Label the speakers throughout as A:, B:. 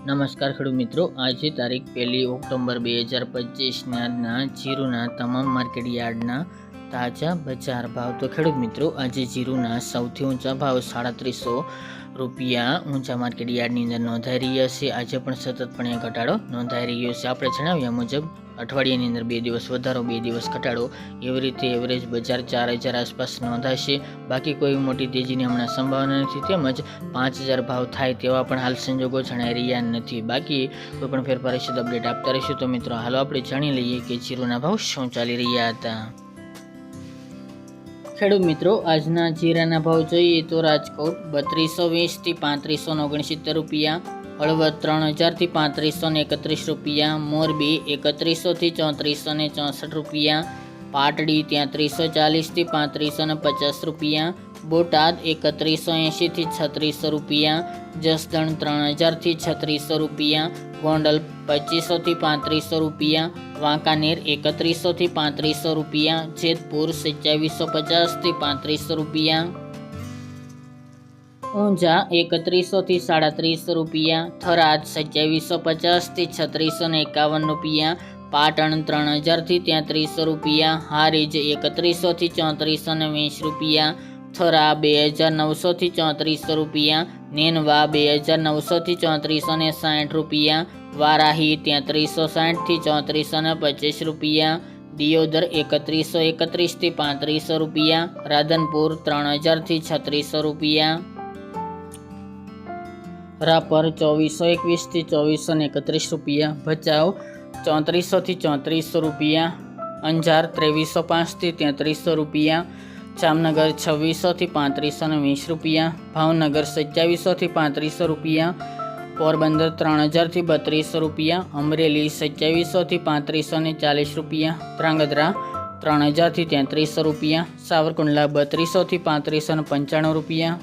A: નમસ્કાર ખેડૂત મિત્રો, આજે તારીખ 1 ઓક્ટોબર 2025 ના જીરુના તમામ માર્કેટ યાર્ડના તાજા બજાર ભાવ. તો ખેડૂત મિત્રો, આજે જીરુના સૌથી ઊંચા ભાવ 3750 રૂપિયા ઊંચા માર્કેટ યાર્ડની અંદર નોંધાઈ રહ્યા છે. આજે પણ સતતપણે ઘટાડો નોંધાઈ રહ્યો છે. આપણે જણાવ્યા મુજબ અઠવાડિયાની અંદર 2 દિવસ વધારો 2 દિવસ ઘટાડો, એવી રીતે એવરેજ બજાર 4000 આસપાસ નોંધાશે. બાકી કોઈ મોટી તેજીની હમણાં સંભાવના નથી, તેમજ 5000 ભાવ થાય તેવા પણ હાલ સંજોગો જણાઈ રહ્યા નથી. બાકી કોઈ પણ ફેરફાર હશે તો અપડેટ આપતા રહીશું. તો મિત્રો, હાલો આપણે જાણી લઈએ કે જીરુના ભાવ શું ચાલી રહ્યા હતા. ખેડૂત મિત્રો, આજના જીરાના ભાવ જોઈએ તો રાજકોટ 3220 થી 3569 રૂપિયા, હળવદ 3000 થી 3531 રૂપિયા, મોરબી 3100 થી 3464 રૂપિયા, પાટડી 3340 થી 3550 રૂપિયા, બોટાદ 3180 થી 3600 રૂપિયા, જસદણ 3000 થી 3600 રૂપિયા, ગોંડલ 2500 થી 3500 રૂપિયા, વાંકાનેર 3100 થી 3500 રૂપિયા, જેતપુર 2750 થી 3500 રૂપિયા, ઊંઝા 3100 થી 3750 રૂપિયા, થરાદ 2750 થી 3651 રૂપિયા, પાટણ 3000 થી 3300 રૂપિયા, હારીજ 3100 થી 3420 રૂપિયા, થરા 2900 થી 3400 રૂપિયા, નેનવા 2900 થી 3460 રૂપિયા, વારાહી 3360 થી 3425 રૂપિયા, દિયોદર 3131 થી 3500 રૂપિયા, રાધનપુર 3000 થી 3600 રૂપિયા, રાપર 2421 થી 2431 રૂપિયા, ભચાઉ 3400 થી 3400 રૂપિયા, અંજાર 2305 થી 3300 રૂપિયા, જામનગર 2600 થી 3520 રૂપિયા, ભાવનગર 2700 થી 3500 રૂપિયા, પોરબંદર 3000 થી 3200 રૂપિયા, અમરેલી 2700 થી 3540 રૂપિયા, ધ્રાંગધ્રા 3000 થી 3300 રૂપિયા, સાવરકુંડલા 3200 થી 3595 રૂપિયા,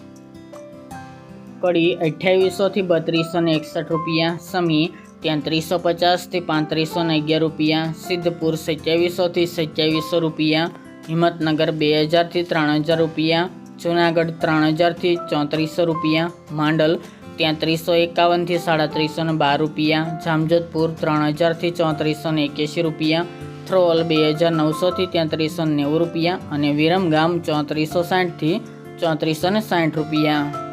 A: કડી 2800 થી 3261 રૂપિયા, સમી 3350 થી 3511 રૂપિયા, સિદ્ધપુર 2700 થી 2700 રૂપિયા, હિંમતનગર 2000 થી 3000 રૂપિયા, જૂનાગઢ 3000 થી 3400 રૂપિયા, માંડલ 3351 થી 3712 રૂપિયા, જામજોધપુર 3000 થી 3481 રૂપિયા, થ્રોલ 2900 થી 3390 રૂપિયા અને વિરમગામ 3460 થી 3460 રૂપિયા.